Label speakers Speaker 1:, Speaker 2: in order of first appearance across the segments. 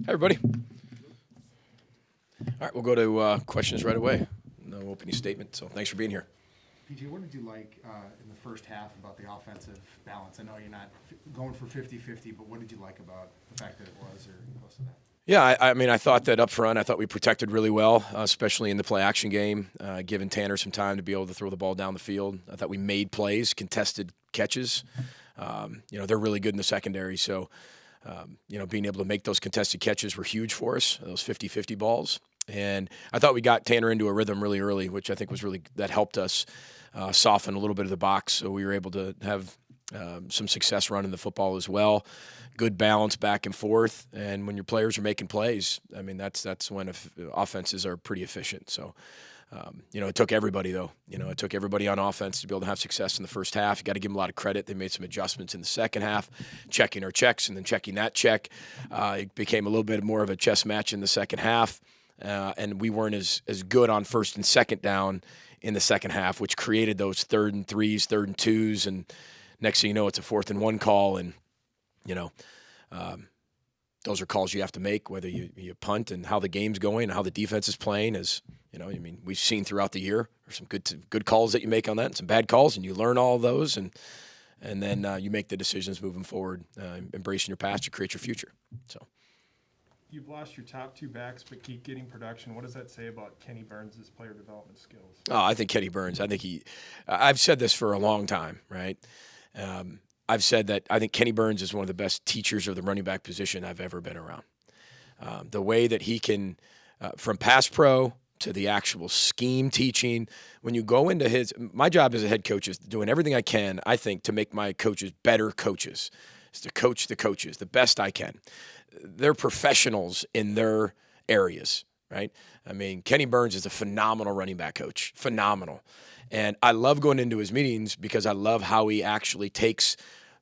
Speaker 1: everybody. All right, we'll go to questions right away. No opening statement, so thanks for being here.
Speaker 2: PJ, what did you like in the first half about the offensive balance? I know you're not going for 50-50, but what did you like about the fact that it was or close to that?
Speaker 1: Yeah, I mean, I thought that up front, I thought we protected really well, especially in the play-action game, giving Tanner some time to be able to throw the ball down the field. I thought we made plays, contested catches. They're really good in the secondary, so, being able to make those contested catches were huge for us, those 50-50 balls. And I thought we got Tanner into a rhythm really early, which I think was that helped us soften a little bit of the box, so we were able to have some success running the football as well. Good balance back and forth, and when your players are making plays, I mean, that's when offenses are pretty efficient. So, it took everybody, though. It took everybody on offense to be able to have success in the first half. You got to give them a lot of credit. They made some adjustments in the second half, checking our checks and then checking that check. It became a little bit more of a chess match in the second half, and we weren't as good on first and second down in the second half, which created those 3rd and 3s, 3rd and 2s, and next thing you know, it's a 4th and 1 call, and those are calls you have to make, whether you punt and how the game's going and how the defense is playing. We've seen throughout the year, there's some good calls that you make on that and some bad calls, and you learn all of those, and then you make the decisions moving forward, embracing your past to create your future. So.
Speaker 3: You've lost your top 2 backs, but keep getting production. What does that say about Kenny Burns' player development skills?
Speaker 1: Oh, I think Kenny Burns. I've said this for a long time, right? I've said that I think Kenny Burns is one of the best teachers of the running back position I've ever been around. The way that he can, from pass pro to the actual scheme teaching, when you go into my job as a head coach is doing everything I can, I think, to make my coaches better coaches, is to coach the coaches the best I can. They're professionals in their areas, right? I mean, Kenny Burns is a phenomenal running back coach, phenomenal. And I love going into his meetings because I love how he actually takes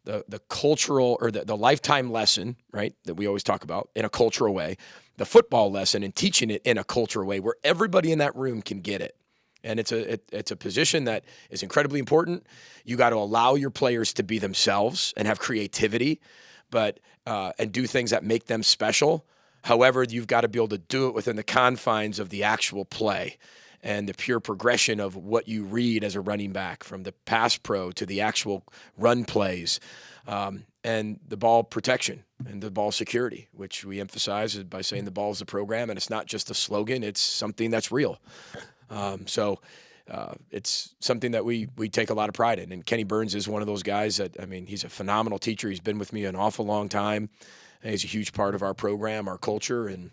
Speaker 1: the cultural or the lifetime lesson, right, that we always talk about in a cultural way, the football lesson, and teaching it in a cultural way where everybody in that room can get it. And it's a position that is incredibly important. You got to allow your players to be themselves and have creativity, but and do things that make them special. However, you've got to be able to do it within the confines of the actual play and the pure progression of what you read as a running back, from the pass pro to the actual run plays, and the ball protection and the ball security, which we emphasize by saying the ball is the program, and it's not just a slogan, it's something that's real. It's something that we take a lot of pride in. And Kenny Burns is one of those guys that, he's a phenomenal teacher. He's been with me an awful long time. And he's a huge part of our program, our culture, and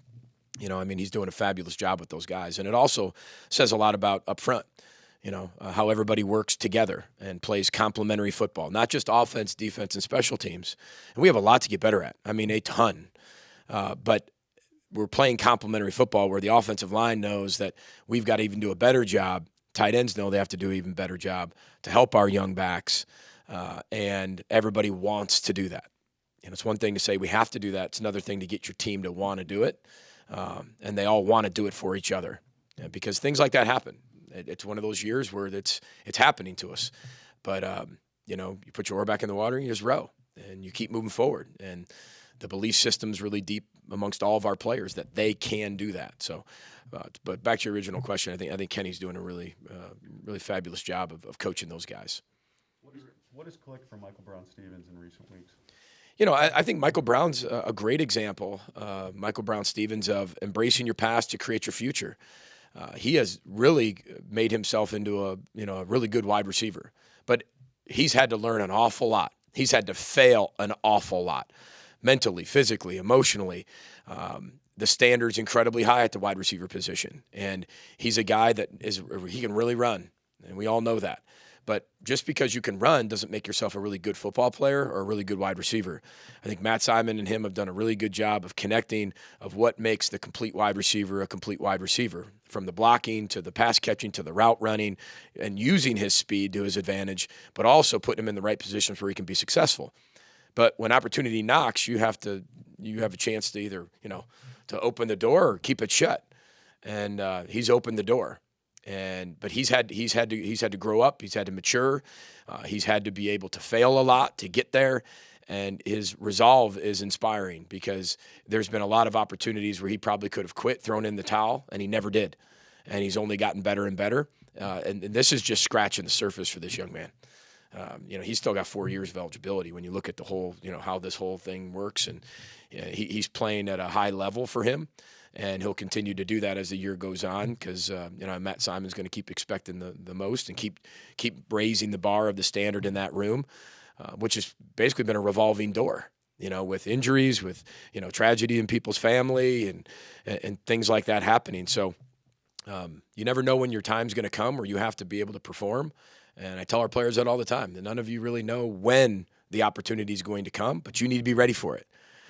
Speaker 1: he's doing a fabulous job with those guys. And it also says a lot about up front, how everybody works together and plays complementary football, not just offense, defense, and special teams. And we have a lot to get better at. A ton. But we're playing complementary football where the offensive line knows that we've got to even do a better job. Tight ends know they have to do an even better job to help our young backs. And everybody wants to do that. It's one thing to say we have to do that. It's another thing to get your team to want to do it. And they all want to do it for each other, because things like that happen. It's one of those years where it's happening to us. But, you put your oar back in the water and you just row and you keep moving forward. And the belief system's really deep amongst all of our players that they can do that. So, but back to your original question, I think Kenny's doing a really fabulous job of coaching those guys.
Speaker 4: What has clicked for Michael Brown-Stevens in recent weeks?
Speaker 1: I think Michael Brown's a great example, Michael Brown-Stevens, of embracing your past to create your future. He has really made himself into a really good wide receiver, but he's had to learn an awful lot. He's had to fail an awful lot, mentally, physically, emotionally. The standard's incredibly high at the wide receiver position, and he's a guy that he can really run, and we all know that. But just because you can run doesn't make yourself a really good football player or a really good wide receiver. I think Matt Simon and him have done a really good job of connecting of what makes the complete wide receiver a complete wide receiver, from the blocking to the pass catching to the route running, and using his speed to his advantage, but also putting him in the right positions where he can be successful. But when opportunity knocks, you have a chance to either, to open the door or keep it shut. And he's opened the door. But he's had to grow up. He's had to mature. He's had to be able to fail a lot to get there. And his resolve is inspiring because there's been a lot of opportunities where he probably could have quit, thrown in the towel, and he never did. And he's only gotten better and better. And this is just scratching the surface for this young man. He's still got 4 years of eligibility when you look at the whole, how this whole thing works. And he's playing at a high level for him. And he'll continue to do that as the year goes on because, Matt Simon's going to keep expecting the most and keep raising the bar of the standard in that room, which has basically been a revolving door, with injuries, with, tragedy in people's family and things like that happening. So you never know when your time's going to come where you have to be able to perform. And I tell our players that all the time. That none of you really know when the opportunity is going to come, but you need to be ready for it.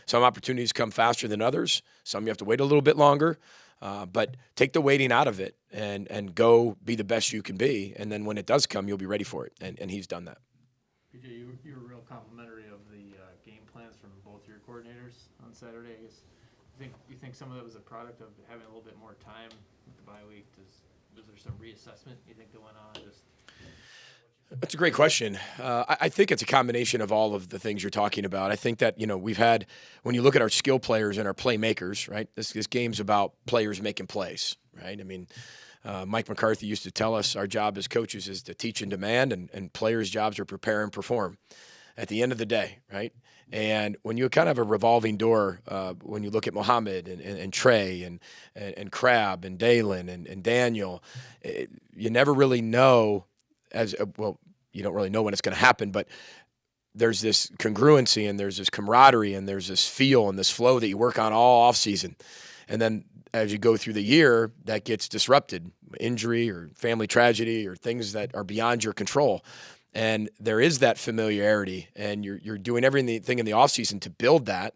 Speaker 1: Some opportunities come faster than others. Some you have to wait a little bit longer. But take the waiting out of it and go be the best you can be. And then when it does come, you'll be ready for it. And he's done that.
Speaker 5: PJ, you were real complimentary of the game plans from both your coordinators on Saturday. I guess you think some of that was a product of having a little bit more time with the bye week. Was there some reassessment you think that went on?
Speaker 1: That's a great question. I think it's a combination of all of the things you're talking about. I think that, we've had, when you look at our skill players and our playmakers, right, this game's about players making plays, right? I mean, Mike McCarthy used to tell us our job as coaches is to teach and demand, and players' jobs are prepare and perform at the end of the day, right? And when you kind of have a revolving door, when you look at Mohammed and Trey and Crab and Dalen and Daniel, you never really know you don't really know when it's going to happen, but there's this congruency and there's this camaraderie and there's this feel and this flow that you work on all off season. And then as you go through the year, that gets disrupted, injury or family tragedy or things that are beyond your control. And there is that familiarity, and you're doing everything in the off season to build that.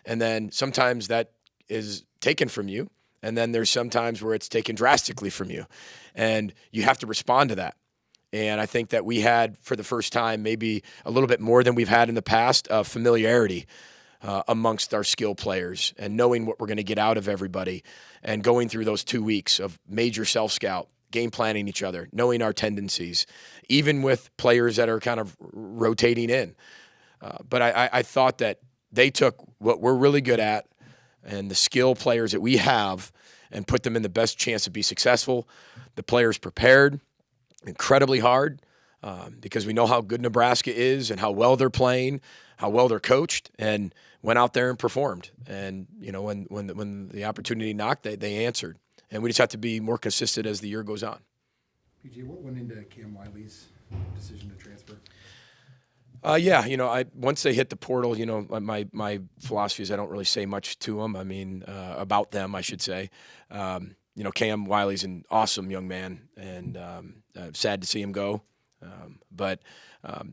Speaker 1: And then sometimes that is taken from you. And then there's some times where it's taken drastically from you, and you have to respond to that. And I think that we had, for the first time, maybe a little bit more than we've had in the past, of familiarity amongst our skill players and knowing what we're going to get out of everybody and going through those 2 weeks of major self-scout, game planning each other, knowing our tendencies, even with players that are kind of rotating in. But I thought that they took what we're really good at and the skill players that we have and put them in the best chance to be successful. The players prepared incredibly hard because we know how good Nebraska is and how well they're playing, how well they're coached, and went out there and performed. And when the opportunity knocked, they answered. And we just have to be more consistent as the year goes on.
Speaker 2: PJ, what went into Cam Wiley's decision to transfer?
Speaker 1: Once they hit the portal, my philosophy is I don't really say much to them. I mean, about them, I should say. Cam Wiley's an awesome young man, and sad to see him go. But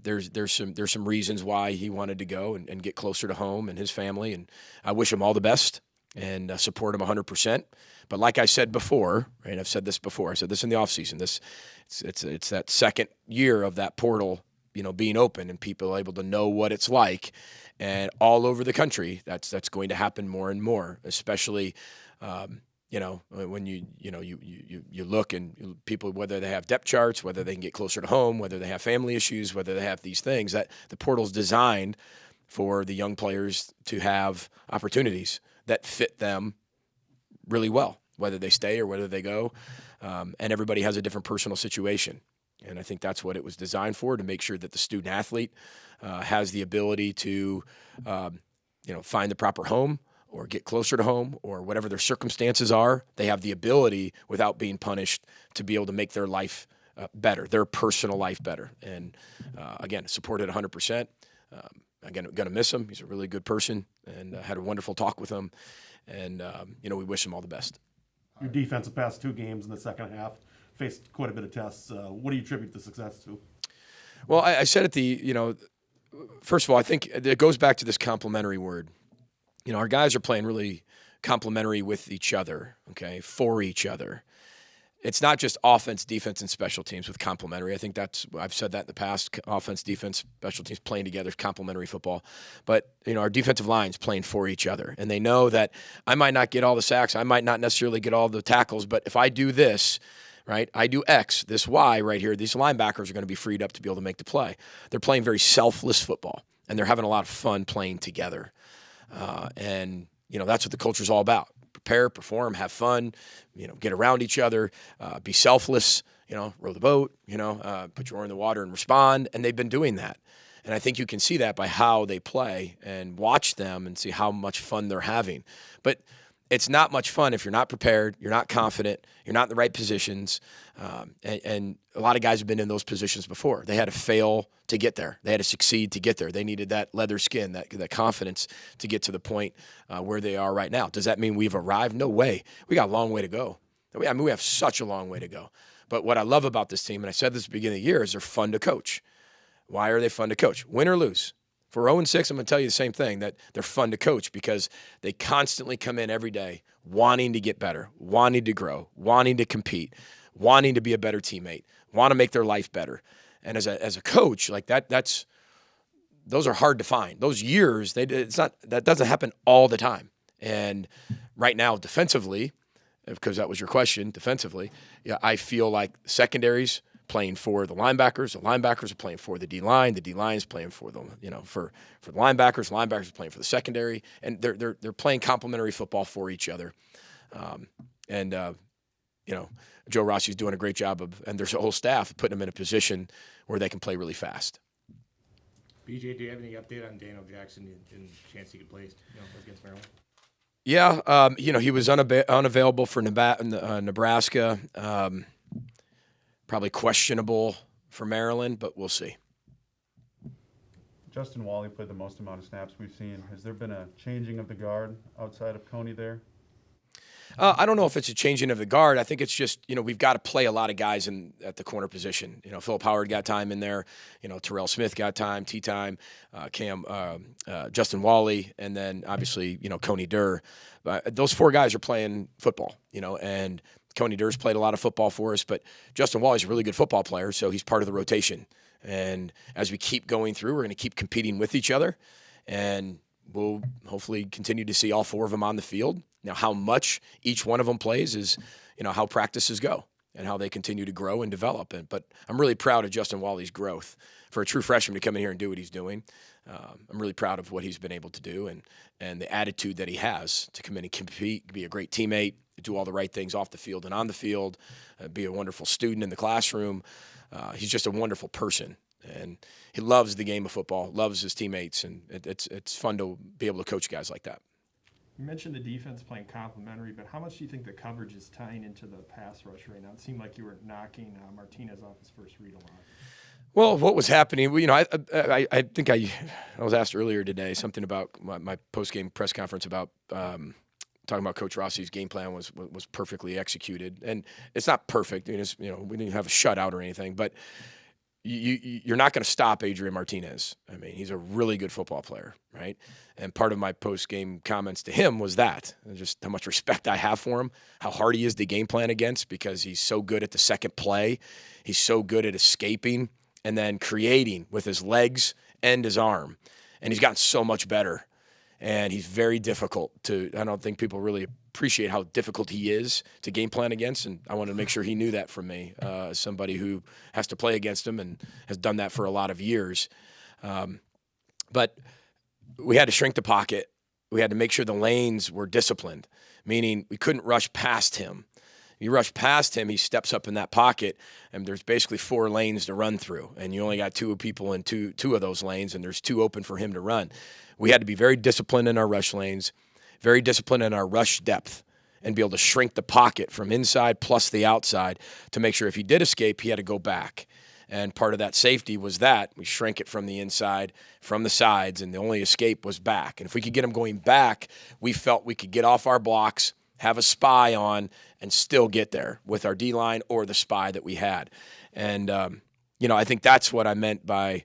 Speaker 1: there's some reasons why he wanted to go and get closer to home and his family, and I wish him all the best and support him 100%. But like I said before, right? I've said this before. I said this in the offseason. It's that second year of that portal, being open and people able to know what it's like, and all over the country, that's going to happen more and more, especially. When you look and people, whether they have depth charts, whether they can get closer to home, whether they have family issues, whether they have these things, that the portal's designed for the young players to have opportunities that fit them really well, whether they stay or whether they go. And everybody has a different personal situation. And I think that's what it was designed for, to make sure that the student athlete has the ability to, find the proper home, or get closer to home, or whatever their circumstances are. They have the ability, without being punished, to be able to make their life better, their personal life better. And again, supported 100%. Again, going to miss him. He's a really good person, and had a wonderful talk with him. And, we wish him all the best.
Speaker 4: Your defense the past 2 games in the second half faced quite a bit of tests. What do you attribute the success to?
Speaker 1: Well, I said first of all, I think it goes back to this complimentary word. Our guys are playing really complimentary with each other, okay, for each other. It's not just offense, defense, and special teams with complimentary. I think I've said that in the past. Offense, defense, special teams playing together is complimentary football. But, our defensive line's playing for each other. And they know that I might not get all the sacks. I might not necessarily get all the tackles. But if I do this, right, I do X, this Y right here, these linebackers are going to be freed up to be able to make the play. They're playing very selfless football. and they're having a lot of fun playing together. And that's what the culture is all about. Prepare, perform, have fun, get around each other, be selfless, row the boat, put your oar in the water and respond. And they've been doing that. And I think you can see that by how they play and watch them and see how much fun they're having. But it's not much fun if you're not prepared, you're not confident, you're not in the right positions. And a lot of guys have been in those positions before. They had to fail to get there. They had to succeed to get there. They needed that leather skin, that confidence to get to the point where they are right now. Does that mean we've arrived? No way. We got a long way to go. I mean, we have such a long way to go. But what I love about this team, and I said this at the beginning of the year, is they're fun to coach. Why are they fun to coach? Win or lose. For 0-6, I'm going to tell you the same thing, that they're fun to coach because they constantly come in every day wanting to get better, wanting to grow, wanting to compete, wanting to be a better teammate, want to make their life better. And as a coach, like those are hard to find. Those years, that doesn't happen all the time. And right now, defensively, because that was your question, defensively, I feel like secondaries playing for the linebackers are playing for the D-line is playing for the for the linebackers are playing for the secondary, and they're playing complementary football for each other. Joe Rossi's doing a great job and there's a whole staff putting them in a position where they can play really fast.
Speaker 6: BJ, do you have any update on Daniel Jackson and chance he could play against Maryland?
Speaker 1: Yeah, he was unavailable for Nebraska. Probably questionable for Maryland, but we'll see.
Speaker 7: Justin Wally played the most amount of snaps we've seen. Has there been a changing of the guard outside of Coney there?
Speaker 1: I don't know if it's a changing of the guard. I think it's just, we've got to play a lot of guys at the corner position. Philip Howard got time in there. Terrell Smith got time, T-time, Justin Wally, and then obviously, Coney Durr. Those four guys are playing football, and Coney Durr's played a lot of football for us, but Justin Wally's a really good football player, so he's part of the rotation. And as we keep going through, we're going to keep competing with each other, and we'll hopefully continue to see all four of them on the field. Now, how much each one of them plays is, how practices go and how they continue to grow and develop. But I'm really proud of Justin Wally's growth. For a true freshman to come in here and do what he's doing, I'm really proud of what he's been able to do and the attitude that he has to come in and compete, be a great teammate, do all the right things off the field and on the field, be a wonderful student in the classroom. He's just a wonderful person, and he loves the game of football, loves his teammates, and it's fun to be able to coach guys like that.
Speaker 3: You mentioned the defense playing complementary, but how much do you think the coverage is tying into the pass rush right now? It seemed like you were knocking Martinez off his first read a lot.
Speaker 1: Well, what was happening? I think I was asked earlier today something about my post-game press conference about talking about Coach Rossi's game plan was perfectly executed, and it's not perfect. We didn't have a shutout or anything, but you're not going to stop Adrian Martinez. I mean, he's a really good football player, right? And part of my post-game comments to him was that, just how much respect I have for him, how hard he is to game plan against because he's so good at the second play. He's so good at escaping and then creating with his legs and his arm. And he's gotten so much better. And he's very difficult I don't think people really appreciate how difficult he is to game plan against. And I wanted to make sure he knew that from me, as somebody who has to play against him and has done that for a lot of years. But we had to shrink the pocket. We had to make sure the lanes were disciplined, meaning we couldn't rush past him. You rush past him, he steps up in that pocket, and there's basically 4 lanes to run through. And you only got 2 people in two of those lanes, and there's 2 open for him to run. We had to be very disciplined in our rush lanes, very disciplined in our rush depth, and be able to shrink the pocket from inside plus the outside to make sure if he did escape, he had to go back. And part of that safety was that we shrank it from the inside, from the sides, and the only escape was back. And if we could get him going back, we felt we could get off our blocks, have a spy on, and still get there with our D-line or the spy that we had. And, I think that's what I meant by,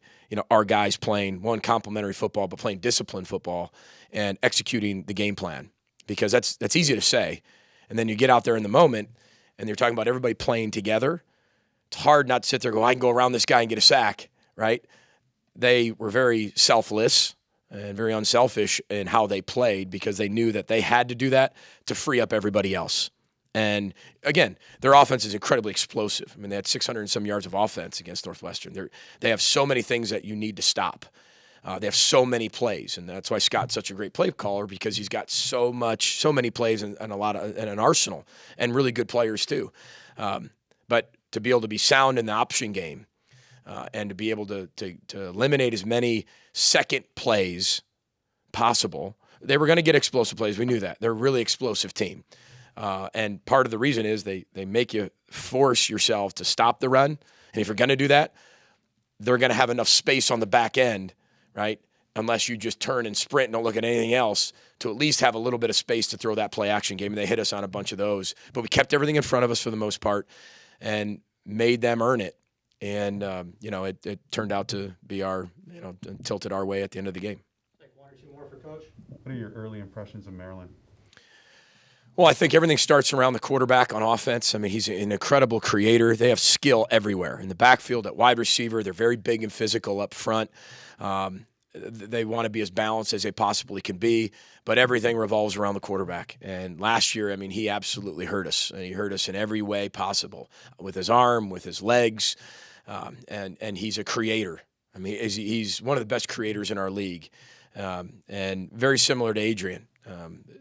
Speaker 1: our guys playing, one, complementary football, but playing disciplined football and executing the game plan. Because that's easy to say. And then you get out there in the moment, and you're talking about everybody playing together. It's hard not to sit there and go, I can go around this guy and get a sack, right? They were very selfless and very unselfish in how they played because they knew that they had to do that to free up everybody else. And again, their offense is incredibly explosive. I mean, they had 600 and some yards of offense against Northwestern. They have so many things that you need to stop. They have so many plays, and that's why Scott's such a great play caller, because he's got so many plays and an arsenal, and really good players too. But to be able to be sound in the option game, and to be able to eliminate as many second plays possible, they were going to get explosive plays. We knew that. They're a really explosive team, and part of the reason is they make you force yourself to stop the run, and if you're going to do that, they're going to have enough space on the back end, right? Unless you just turn and sprint and don't look at anything else, to at least have a little bit of space to throw that play action game. And they hit us on a bunch of those. But we kept everything in front of us for the most part and made them earn it. And, it turned out to be tilted our way at the end of the game.
Speaker 4: Like one or two more for Coach.
Speaker 7: What are your early impressions of Maryland?
Speaker 1: Well, I think everything starts around the quarterback on offense. I mean, he's an incredible creator. They have skill everywhere. In the backfield, at wide receiver, they're very big and physical up front. They want to be as balanced as they possibly can be, but everything revolves around the quarterback. And last year, I mean, he absolutely hurt us, and he hurt us in every way possible, with his arm, with his legs, and he's a creator. I mean, he's one of the best creators in our league, and very similar to Adrian.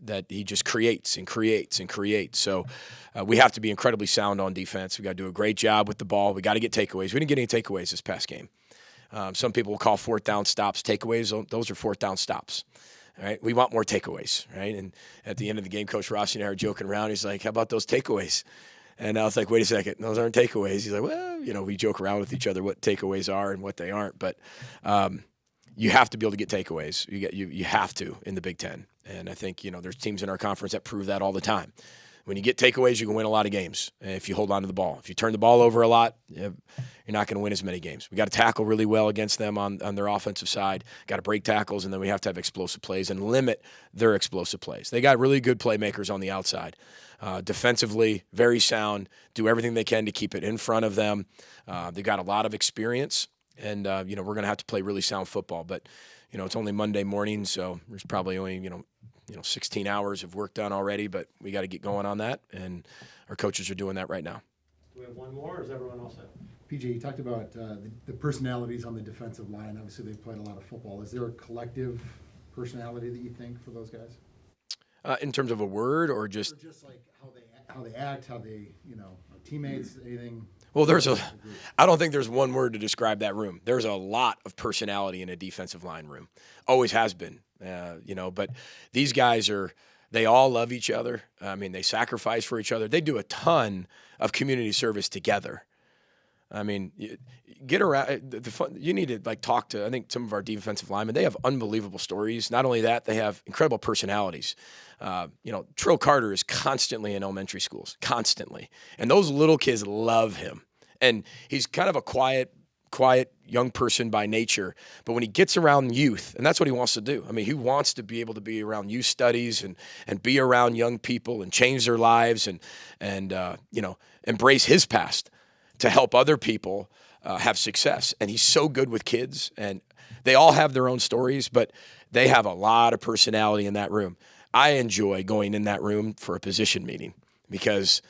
Speaker 1: That he just creates and creates and creates. So we have to be incredibly sound on defense. We got to do a great job with the ball. We got to get takeaways. We didn't get any takeaways this past game. Some people will call fourth down stops takeaways. Those are fourth down stops. All right, we want more takeaways, right? And at the end of the game, Coach Rossi and I are joking around. He's like, "How about those takeaways?" And I was like, "Wait a second, those aren't takeaways." He's like, "Well, we joke around with each other what takeaways are and what they aren't, but." You have to be able to get takeaways. You have to in the Big Ten. And I think, there's teams in our conference that prove that all the time. When you get takeaways, you can win a lot of games if you hold on to the ball. If you turn the ball over a lot, you're not going to win as many games. We got to tackle really well against them on their offensive side. Got to break tackles, and then we have to have explosive plays and limit their explosive plays. They got really good playmakers on the outside. Defensively, very sound, do everything they can to keep it in front of them. They've got a lot of experience. And, we're going to have to play really sound football. But, it's only Monday morning, so there's probably only, 16 hours of work done already. But we got to get going on that, and our coaches are doing that right now.
Speaker 4: Do we have one more, or is everyone else set?
Speaker 2: PJ, you talked about the personalities on the defensive line. Obviously, they've played a lot of football. Is there a collective personality that you think for those guys?
Speaker 1: In terms of a word, or just?
Speaker 2: Or just like how they act, how they, teammates, anything.
Speaker 1: Well, I don't think there's one word to describe that room. There's a lot of personality in a defensive line room. Always has been, but these guys they all love each other. I mean, they sacrifice for each other. They do a ton of community service together. I mean, get around. You need to talk to, I think, some of our defensive linemen. They have unbelievable stories. Not only that, they have incredible personalities. Trill Carter is constantly in elementary schools, constantly. And those little kids love him. And he's kind of a quiet young person by nature. But when he gets around youth, and that's what he wants to do. I mean, he wants to be able to be around youth studies and be around young people and change their lives and embrace his past to help other people have success. And he's so good with kids. And they all have their own stories, but they have a lot of personality in that room. I enjoy going in that room for a position meeting because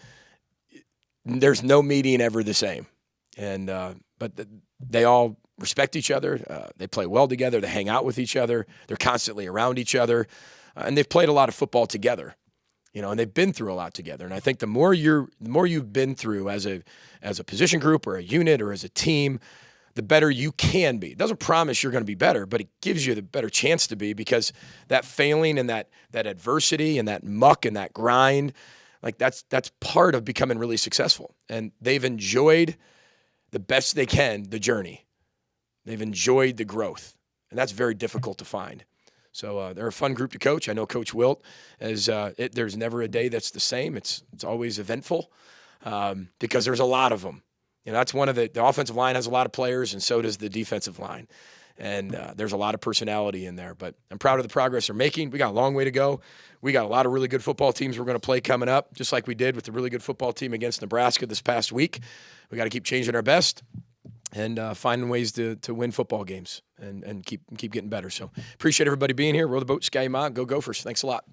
Speaker 1: there's no meeting ever the same. And but they all respect each other. They play well together. They hang out with each other. They're constantly around each other. And they've played a lot of football together. And they've been through a lot together. And I think the more you've been through as a position group or a unit or as a team, the better you can be. It doesn't promise you're going to be better, but it gives you the better chance to be, because that failing and that adversity and that muck and that grind, that's part of becoming really successful. And they've enjoyed the best they can the journey. They've enjoyed the growth, and that's very difficult to find. So they're a fun group to coach. I know Coach Wilt there's never a day that's the same. It's always eventful because there's a lot of them. That's one of the offensive line has a lot of players, and so does the defensive line. And there's a lot of personality in there. But I'm proud of the progress they're making. We got a long way to go. We got a lot of really good football teams we're going to play coming up, just like we did with the really good football team against Nebraska this past week. We got to keep changing our best and finding ways to win football games and keep getting better. So appreciate everybody being here. Row the boat, Sky Mont, go Gophers. Thanks a lot.